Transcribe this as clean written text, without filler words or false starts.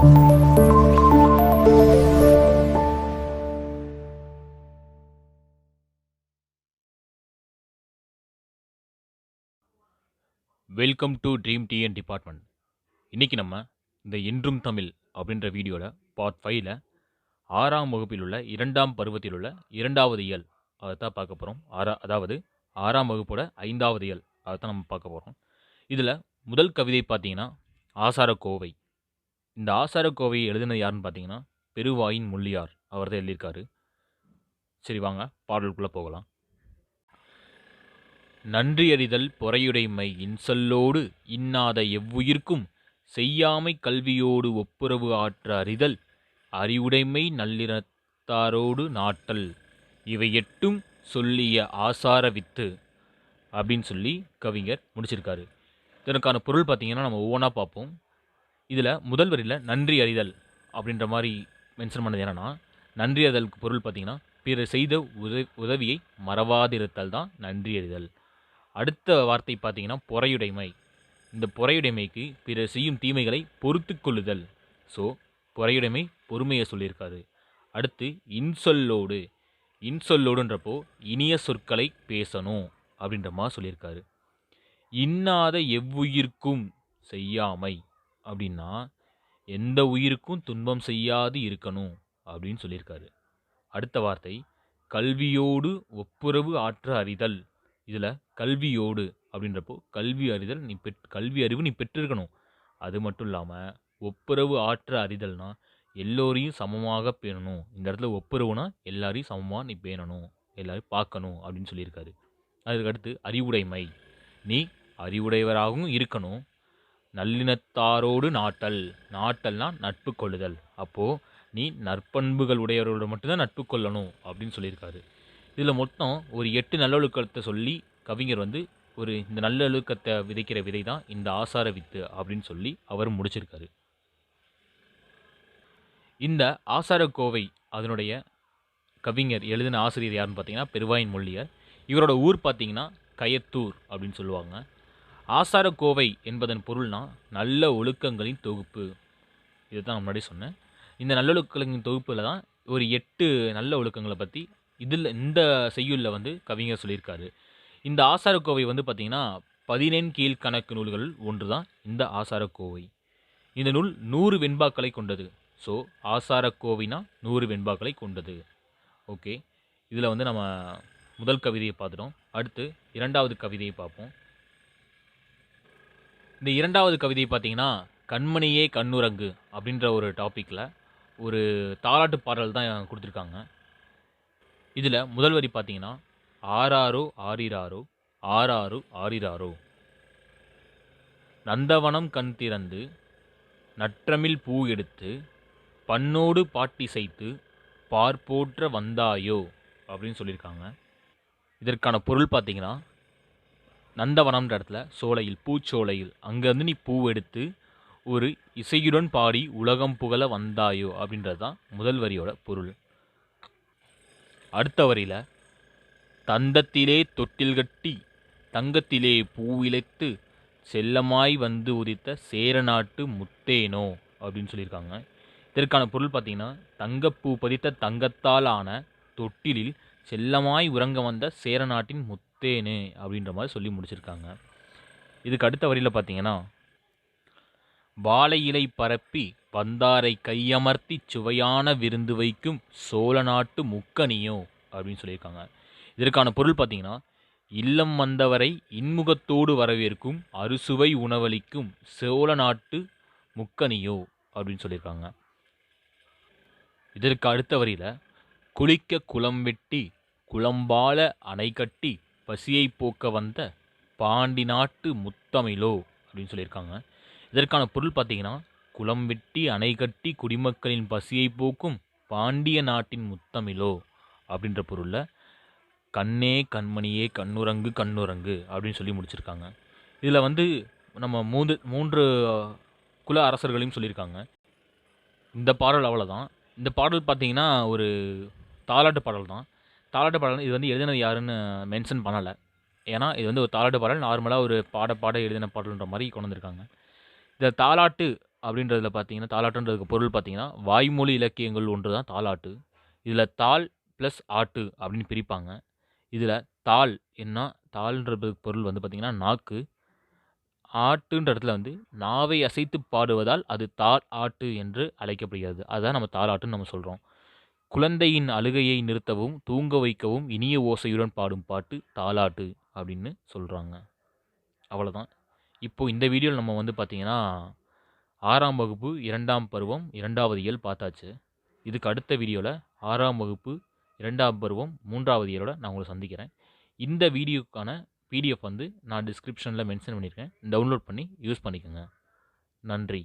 Welcome to dream TN department. இன்றைக்கி நம்ம இந்த என்றும் தமிழ் அப்படின்ற வீடியோவில் பார்ட் 5ல் 6ஆம் வகுப்பில் உள்ள 2ஆம் பருவத்தில் உள்ள 2வது இயல் அதை தான் பார்க்க போகிறோம். அதாவது 6ஆம் வகுப்போட 5வது இயல் அதை தான் நம்ம பார்க்க போகிறோம். இதில் முதல் கவிதை பார்த்தீங்கன்னா ஆசாரக்கோவை. இந்த ஆசாரக்கோவையை எழுதினது யாருன்னு பார்த்தீங்கன்னா பெருவாயின் முள்ளியார் அவர் தான் எழுதியிருக்காரு. சரி வாங்க பாடலுக்குள்ளே போகலாம். நன்றியறிதல் பொறையுடைமை இன்சொல்லோடு இன்னாத எவ்வுயிர்க்கும் செய்யாமை கல்வியோடு ஒப்புரவு ஆற்ற அறிதல் அறிவுடைமை நல்லினத்தாரோடு நாட்டல் இவை எட்டும் சொல்லிய ஆசார வித்து அப்படின்னு சொல்லி கவிஞர் முடிச்சிருக்காரு. இதற்கான பொருள் பார்த்தீங்கன்னா நம்ம ஒவ்வொன்றா பார்ப்போம். இதில் முதல் வரியில் நன்றி அறிதல் அப்படின்ற மாதிரி மென்ஷன் பண்ணது என்னென்னா, நன்றி அறிதலுக்கு பொருள் பார்த்தீங்கன்னா பிறர் செய்த உதவியை மறவாதிருத்தல் தான் நன்றி அறிதல். அடுத்த வார்த்தை பார்த்தீங்கன்னா பொறையுடைமை. இந்த பொறையுடைமைக்கு பிறர் செய்யும் தீமைகளை பொறுத்து கொள்ளுதல். ஸோ பொறையுடைமை பொறுமையை சொல்லியிருக்காரு. அடுத்து இன்சொல்லோடு. இன்சொல்லோடுன்றப்போ இனிய சொற்களை பேசணும் அப்படின்ற மாதிரி சொல்லியிருக்காரு. இன்னாத எவ்வுயிர்க்கும் செய்யாமை அப்படின்னா எந்த உயிருக்கும் துன்பம் செய்யாது இருக்கணும் அப்படின்னு சொல்லியிருக்காரு. அடுத்த வார்த்தை கல்வியோடு ஒப்புரவு ஆற்ற அறிதல். இதில் கல்வியோடு அப்படின்றப்போ கல்வி அறிதல் கல்வி அறிவு நீ பெற்றிருக்கணும். அது மட்டும் இல்லாமல் ஒப்புரவு ஆற்ற அறிதல்னா எல்லோரையும் சமமாக பேணணும். இந்த இடத்துல ஒப்புரவுனா எல்லாரையும் சமமாக நீ பேணணும், எல்லாரையும் பார்க்கணும் அப்படின்னு சொல்லியிருக்காரு. அதுக்கடுத்து அறிவுடைமை. நீ அறிவுடையவராகவும் இருக்கணும். நல்லினத்தாரோடு நாட்டல். நாட்டல்னா நட்பு கொள்ளுதல். அப்போது நீ நற்பண்புகள் உடையவரோடு மட்டும்தான் நட்பு கொள்ளணும் அப்படின்னு சொல்லியிருக்காரு. இதில் மொத்தம் ஒரு 8 நல்லொழுக்கத்தை சொல்லி கவிஞர் இந்த நல்லொழுக்கத்தை விதைக்கிற விதை தான் இந்த ஆசார வித்து அப்படின்னு சொல்லி அவர் முடிச்சிருக்காரு. இந்த ஆசாரக்கோவை அதனுடைய கவிஞர் எழுதின ஆசிரியர் யாருன்னு பார்த்தீங்கன்னா பெருவாயின் முள்ளியார். இவரோட ஊர் பார்த்தீங்கன்னா கயத்தூர் அப்படின்னு சொல்லுவாங்க. ஆசாரக்கோவை என்பதன் பொருள்னா நல்ல ஒழுக்கங்களின் தொகுப்பு. இதுதான் நான் முன்னாடி சொன்னேன். இந்த நல்லொழுக்கங்களின் தொகுப்பில் தான் ஒரு 8 நல்ல ஒழுக்கங்களை பற்றி இந்த செய்யுளில் கவிஞர் சொல்லியிருக்காரு. இந்த ஆசாரக்கோவை பார்த்தீங்கன்னா 14 கீழ்கணக்கு நூல்கள் ஒன்று தான் இந்த ஆசாரக்கோவை. இந்த நூல் 100 வெண்பாக்களை கொண்டது. ஸோ ஆசாரக்கோவைனா 100 வெண்பாக்களை கொண்டது. ஓகே, இதில் நம்ம முதல் கவிதையை பார்த்துட்டோம். அடுத்து 2வது கவிதையை பார்ப்போம். இந்த 2வது கவிதை பார்த்தீங்கன்னா கண்மணியே கண்ணுரங்கு அப்படின்ற ஒரு டாப்பிக்கில் ஒரு தாலாட்டு பாடல் தான் கொடுத்துருக்காங்க. இதில் முதல் வரி பார்த்தீங்கன்னா ஆராரோ ஆரிராரோ ஆராரோ ஆரிராரோ நந்தவனம் கண் திறந்து நற்றமிழ் பூ எடுத்து பண்ணோடு பாட்டிசைத்து பார்ப்போற்ற வந்தாயோ அப்படின்னு சொல்லியிருக்காங்க. இதற்கான பொருள் பார்த்தீங்கன்னா நந்தவனம்ன்ற இடத்துல சோலையில் பூச்சோலையில் அங்கேருந்து நீ பூ எடுத்து ஒரு இசையுடன் பாடி உலகம் புகழ வந்தாயோ அப்படின்றது தான் முதல் வரியோட பொருள். அடுத்த வரியில் தந்தத்திலே தொட்டில் கட்டி தங்கத்திலே பூவிளைத்து செல்லமாய் வந்து உதித்த சேரநாட்டு முத்தேனோ அப்படின்னு சொல்லியிருக்காங்க. இதற்கான பொருள் பார்த்தீங்கன்னா தங்கப்பூ பதித்த தங்கத்தால் ஆன தொட்டிலில் செல்லமாய் உறங்க வந்த சேரநாட்டின் முத்தேனு அப்படின்ற மாதிரி சொல்லி முடிச்சிருக்காங்க. இதுக்கு அடுத்த வரியில் பார்த்தீங்கன்னா வாழை இலை பரப்பி வந்தாரை கையமர்த்தி சுவையான விருந்து வைக்கும் சோழ நாட்டு முக்கனியோ அப்படின்னு சொல்லியிருக்காங்க. இதற்கான பொருள் பார்த்தீங்கன்னா இல்லம் வந்தவரை இன்முகத்தோடு வரவேற்கும் அறுசுவை உணவளிக்கும் சோழ நாட்டு முக்கனியோ அப்படின்னு சொல்லியிருக்காங்க. இதற்கு அடுத்த வரியில் குளிக்க குளம் வெட்டி குளம்பால அணை கட்டி பசியை போக்க வந்த பாண்டி நாட்டு முத்தமிழோ அப்படின்னு சொல்லியிருக்காங்க. இதற்கான பொருள் பார்த்தீங்கன்னா குளம் வெட்டி அணை கட்டி குடிமக்களின் பசியை போக்கும் பாண்டிய நாட்டின் முத்தமிழோ அப்படின்ற பொருளில் கண்ணே கண்மணியே கண்ணுரங்கு கண்ணுரங்கு அப்படின்னு சொல்லி முடிச்சிருக்காங்க. இதில் நம்ம மூன்று குல அரசர்களையும் சொல்லியிருக்காங்க. இந்த பாடல் அவ்வளோதான். இந்த பாடல் பார்த்தீங்கன்னா ஒரு தாலாட்டு பாடல் தான். தாலாட்டு பாடல் இது எழுதினது யாருன்னு மென்ஷன் பண்ணலை. ஏன்னா இது ஒரு தாலாட்டு பாடல், நார்மலாக ஒரு பாட எழுதின பாடல்ன்ற மாதிரி கொண்டு வந்திருக்காங்க. இந்த தாலாட்டு அப்படின்றதுல பார்த்தீங்கன்னா, தாலாட்டுன்றதுக்கு பொருள் பார்த்தீங்கன்னா, வாய்மொழி இலக்கியங்கள் ஒன்று தான் தாலாட்டு. இதில தாள் ப்ளஸ் ஆட்டு அப்படின்னு பிரிப்பாங்க. இதில தாள் என்ன தாள்ன்றதுக்கு பொருள் வந்து பார்த்தீங்கன்னா, நாக்கு. ஆட்டுன்ற இடத்துல வந்து நாவை அசைத்து பாடுவதால் அது தால் ஆட்டு என்று அழைக்கப்படுகிறது. அதான் நம்ம தாலாட்டுன்னு நம்ம சொல்றோம். குழந்தையின் அழுகையை நிறுத்தவும், தூங்க வைக்கவும் இனிய ஓசையுடன் பாடும் பாட்டு தாலாட்டு அப்படின்னு சொல்றாங்க. அவ்வளோதான். இப்போ இந்த வீடியோல நம்ம வந்து பார்த்தீங்கன்னா, 6ஆம் வகுப்பு 2ஆம் பருவம் 2வது இயல் பார்த்தாச்சு. இதுக்கு அடுத்த வீடியோல 6ஆம் வகுப்பு 2ஆம் பருவம் 3வது இயலோட நான் உங்கள சந்திக்கிறேன். இந்த வீடியோக்கான பிடிஎஃப் வந்து நான் டிஸ்கிரிப்ஷன்ல மென்ஷன் பண்ணியிருக்கேன். டவுன்லோட் பண்ணி யூஸ் பண்ணிக்கோங்க. நன்றி.